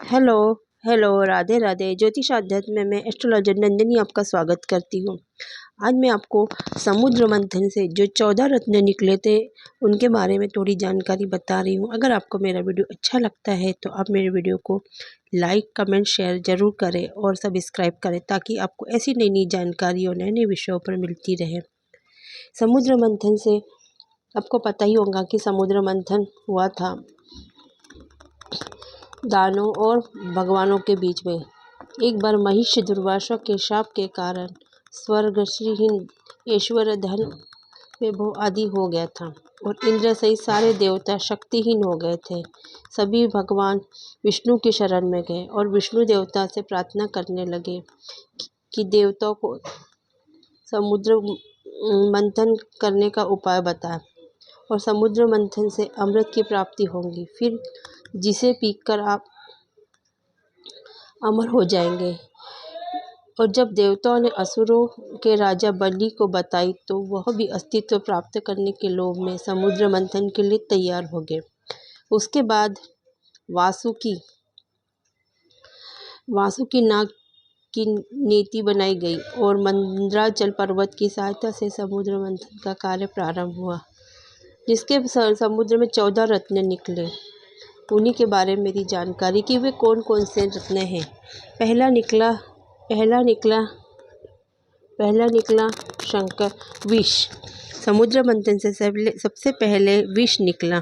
Hello hello, Radhe Radhe. ज्योतिष आध्यात्म में एस्ट्रोलॉजर नंदिनी आपका स्वागत करती हूँ। आज मैं आपको समुद्र मंथन से जो 14 रत्न निकले थे उनके बारे में थोड़ी जानकारी बता रही हूँ। अगर आपको मेरा वीडियो अच्छा लगता है तो आप मेरे वीडियो को लाइक कमेंट शेयर ज़रूर करें और सब्सक्राइब करें, ताकि आपको ऐसी नई नई जानकारी और नए नए विषयों पर मिलती रहे। समुद्र मंथन से आपको पता ही होगा कि समुद्र मंथन हुआ था दानवों और भगवानों के बीच में। एक बार महिष दुर्वासा के शाप के कारण स्वर्ग, श्रीहीन, ऐश्वर्य, धन, वैभव आदि हो गया था और इंद्र सहित सारे देवता शक्तिहीन हो गए थे। सभी भगवान विष्णु की शरण में गए और विष्णु देवता से प्रार्थना करने लगे कि देवताओं को समुद्र मंथन करने का उपाय बताए और समुद्र मंथन से अमृत की प्राप्ति होगी, फिर जिसे पीकर आप अमर हो जाएंगे। और जब देवताओं ने असुरों के राजा बलि को बताई तो वह भी अस्तित्व प्राप्त करने के लोभ में समुद्र मंथन के लिए तैयार हो गए। उसके बाद वासुकी नाग की नीति बनाई गई और मंदराचल पर्वत की सहायता से समुद्र मंथन का कार्य प्रारंभ हुआ, जिसके समुद्र में 14 रत्न निकले। उन्हीं के बारे में मेरी जानकारी कि वे कौन कौन से रत्न हैं। पहला निकला शंकर विष। समुद्र मंथन से सबसे पहले विष निकला,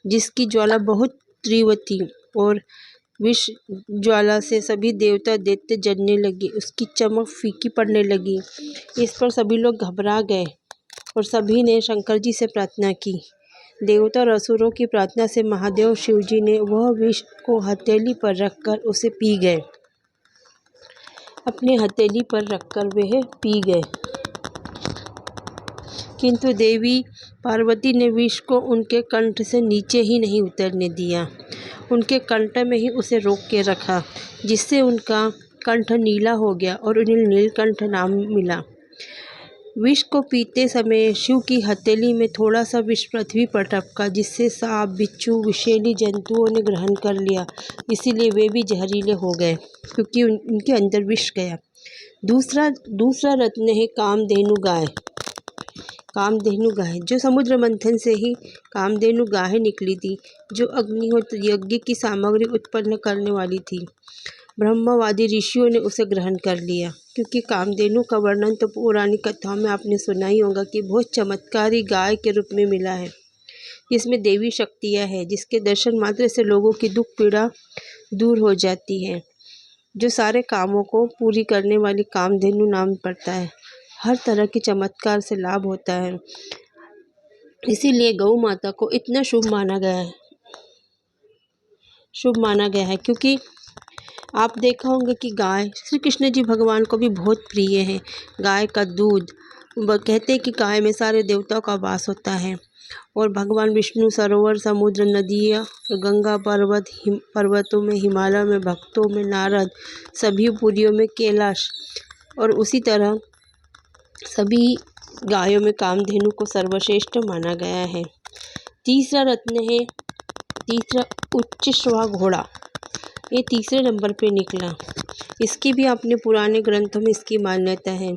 जिसकी ज्वाला बहुत तीव्र थी और विष ज्वाला से सभी देवता दैत्य जलने लगे। उसकी चमक फीकी पड़ने लगी। इस पर सभी लोग घबरा गए और सभी ने शंकर जी से प्रार्थना की। देवता और असुरों की प्रार्थना से महादेव शिव जी ने वह विष को हथेली पर रखकर उसे पी गए। अपने हथेली पर रखकर वह पी गए, किंतु देवी पार्वती ने विष को उनके कंठ से नीचे ही नहीं उतरने दिया। उनके कंठ में ही उसे रोक के रखा, जिससे उनका कंठ नीला हो गया और उन्हें नीलकंठ नाम मिला। विष को पीते समय शिव की हथेली में थोड़ा सा विष पृथ्वी पर टपका, जिससे सांप, बिच्छू, विषैली जंतुओं ने ग्रहण कर लिया। इसीलिए वे भी जहरीले हो गए, क्योंकि उनके अंदर विष गया। दूसरा रत्न है कामधेनु गाय। कामधेनु गाय, जो समुद्र मंथन से ही कामधेनु गाय निकली थी, जो अग्निहोत्र यज्ञ की सामग्री उत्पन्न करने वाली थी। ब्रह्मवादी ऋषियों ने उसे ग्रहण कर लिया, क्योंकि कामधेनु का वर्णन तो पौराणिक कथाओं में आपने सुना ही होगा कि बहुत चमत्कारी गाय के रूप में मिला है। इसमें देवी शक्तियाँ हैं, जिसके दर्शन मात्र से लोगों की दुख पीड़ा दूर हो जाती है। जो सारे कामों को पूरी करने वाली कामधेनु नाम पड़ता है। हर तरह के चमत्कार से लाभ होता है, इसीलिए गौ माता को इतना शुभ माना गया है। क्योंकि आप देखा होंगे कि गाय श्री कृष्ण जी भगवान को भी बहुत प्रिय है। गाय का दूध, कहते हैं कि गाय में सारे देवताओं का वास होता है। और भगवान विष्णु सरोवर, समुद्र, नदियाँ, गंगा, पर्वतों में, हिमालय में, भक्तों में नारद, सभी पुरियों में कैलाश, और उसी तरह सभी गायों में कामधेनु को सर्वश्रेष्ठ माना गया है। तीसरा उच्चैश्रवा घोड़ा, ये तीसरे नंबर पे निकला। इसकी भी अपने पुराने ग्रंथों में इसकी मान्यता है।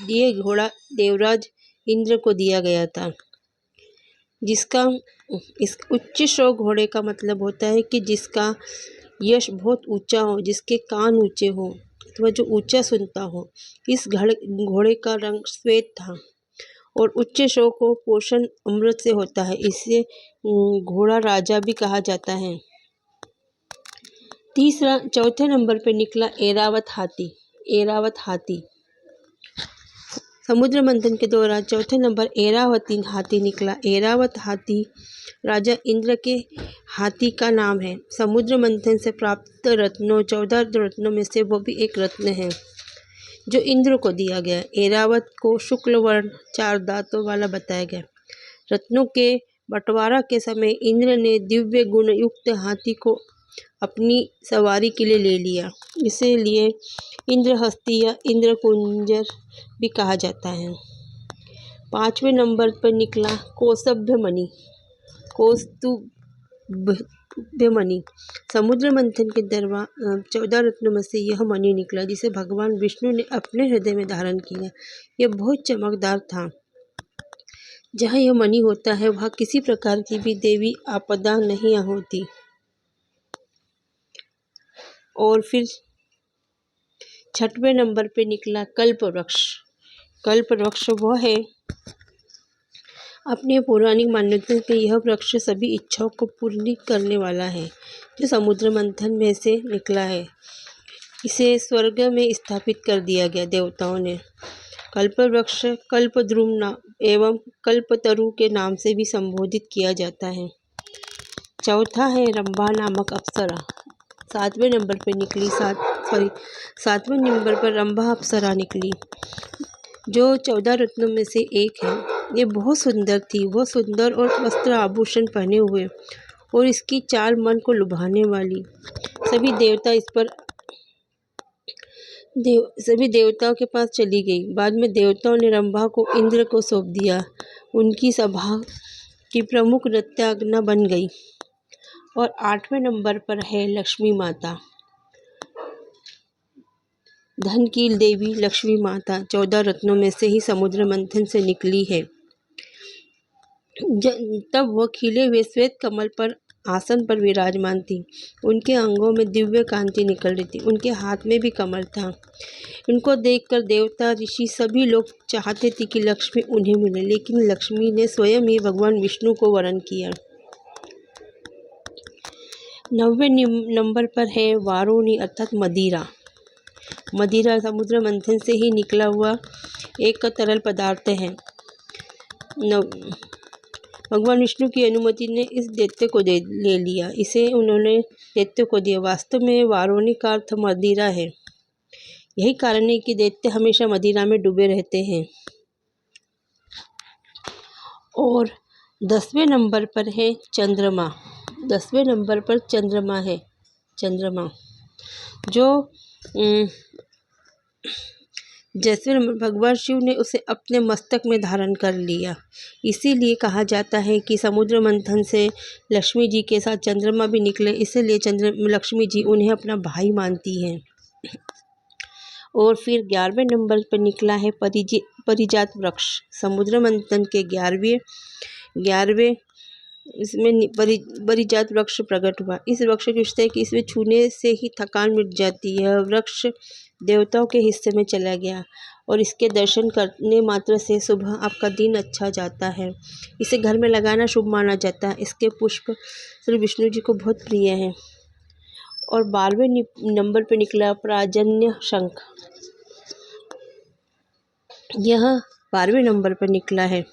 ये घोड़ा देवराज इंद्र को दिया गया था। इस उच्चैश्रव घोड़े का मतलब होता है कि जिसका यश बहुत ऊंचा हो, जिसके कान ऊंचे हो, अथवा जो ऊंचा सुनता हो। इस घोड़े का रंग श्वेत था और उच्चैश्रव को पोषण अमृत से होता है, इससे घोड़ा राजा भी कहा जाता है। चौथे नंबर पे निकला ऐरावत हाथी। समुद्र मंथन के दौरान चौथे नंबर ऐरावती हाथी निकला। ऐरावत हाथी राजा इंद्र के हाथी का नाम है। समुद्र मंथन से प्राप्त रत्नों 14 रत्नों में से वो भी एक रत्न है जो इंद्र को दिया गया। ऐरावत को शुक्ल वर्ण 4 दांतों वाला बताया गया। रत्नों के बंटवारा के समय इंद्र ने दिव्य गुण युक्त हाथी को अपनी सवारी के लिए ले लिया। इसीलिए इंद्रहस्ती या इंद्रकुंजर भी कहा जाता है। 5वें नंबर पर निकला कौस्तुभ दिव्य मणि। समुद्र मंथन के 14 रत्नों में से यह मणि निकला जिसे भगवान विष्णु ने अपने हृदय में धारण किया। यह बहुत चमकदार था। जहाँ यह मणि होता है वहाँ किसी प्रकार की भी देवी आपदा नहीं होती। और फिर 6वें नंबर पे निकला कल्प वृक्ष। कल्प वृक्ष वह है, अपनी पौराणिक मान्यता के यह वृक्ष सभी इच्छाओं को पूर्ण करने वाला है, जो समुद्र मंथन में से निकला है। इसे स्वर्ग में स्थापित कर दिया गया देवताओं ने। कल्प वृक्ष कल्पद्रुम एवं कल्पतरु के नाम से भी संबोधित किया जाता है। चौथा है रंभा नामक अप्सरा। 7वें नंबर पर निकली 7वें नंबर पर रंभा अप्सरा निकली, जो 14 रत्नों में से एक है। ये बहुत सुंदर थी। वह सुंदर और वस्त्र आभूषण पहने हुए और इसकी चाल मन को लुभाने वाली। सभी देवताओं के पास चली गई। बाद में देवताओं ने रंभा को इंद्र को सौंप दिया। उनकी सभा की प्रमुख नृत्यांगना बन गई। और 8वें नंबर पर है लक्ष्मी माता, धन की देवी लक्ष्मी माता 14 रत्नों में से ही समुद्र मंथन से निकली है। तब वह खिले हुए श्वेत कमल पर आसन पर विराजमान थी। उनके अंगों में दिव्य कांति निकल रही थी। उनके हाथ में भी कमल था। इनको देखकर देवता ऋषि सभी लोग चाहते थे कि लक्ष्मी उन्हें मिले, लेकिन लक्ष्मी ने स्वयं ही भगवान विष्णु को वरण किया। 9वें नंबर पर है वारुणी अर्थात मदिरा। मदिरा समुद्र मंथन से ही निकला हुआ एक तरल पदार्थ है। भगवान विष्णु की अनुमति ने इस दैत्य को ले लिया। इसे उन्होंने दैत्य को दिया। वास्तव में वारुणी का अर्थ मदिरा है। यही कारण है कि दैत्य हमेशा मदिरा में डूबे रहते हैं। और 10वें नंबर पर है चंद्रमा। 10वें नंबर पर चंद्रमा है। चंद्रमा जो जैसे भगवान शिव ने उसे अपने मस्तक में धारण कर लिया। इसीलिए कहा जाता है कि समुद्र मंथन से लक्ष्मी जी के साथ चंद्रमा भी निकले, इसीलिए लक्ष्मी जी उन्हें अपना भाई मानती हैं। और फिर 11वें नंबर पर निकला है परिजात वृक्ष। समुद्र मंथन के 11वें इसमें परिजात वृक्ष प्रकट हुआ। इस वृक्ष की विशेषता है कि इसमें छूने से ही थकान मिट जाती है। वृक्ष देवताओं के हिस्से में चला गया और इसके दर्शन करने मात्र से सुबह आपका दिन अच्छा जाता है। इसे घर में लगाना शुभ माना जाता है। इसके पुष्प श्री विष्णु जी को बहुत प्रिय हैं। और 12वें नंबर पर निकला प्राजन्य शंख। यह 12वें नंबर पर निकला है।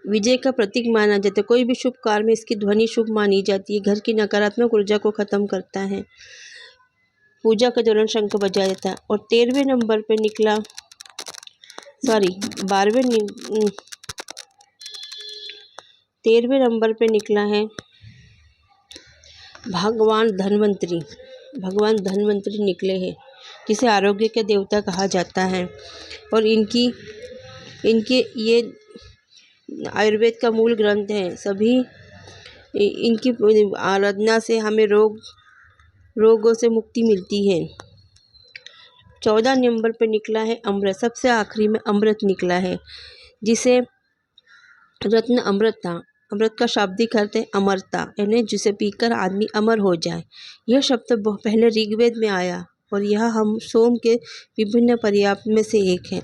विजय का प्रतीक माना जाता है। कोई भी शुभ कार्य में इसकी ध्वनि शुभ मानी जाती है। घर की नकारात्मक ऊर्जा को खत्म करता है। पूजा के दौरान शंख बजाया जाता है। और 13वें नंबर पे निकला 13वें नंबर पे निकला है भगवान धन्वंतरी। भगवान धन्वंतरी निकले हैं, जिसे आरोग्य के देवता कहा जाता है। और इनके ये आयुर्वेद का मूल ग्रंथ है। सभी इनकी आराधना से हमें रोगों से मुक्ति मिलती है। 14 नंबर पर निकला है अमृत। सबसे आखिरी में अमृत निकला है, जिसे रत्न अमृत था। अमृत का शाब्दिक अर्थ है अमरता, यानी जिसे पीकर आदमी अमर हो जाए। यह शब्द पहले ऋग्वेद में आया और यह हम सोम के विभिन्न पर्याय में से एक है।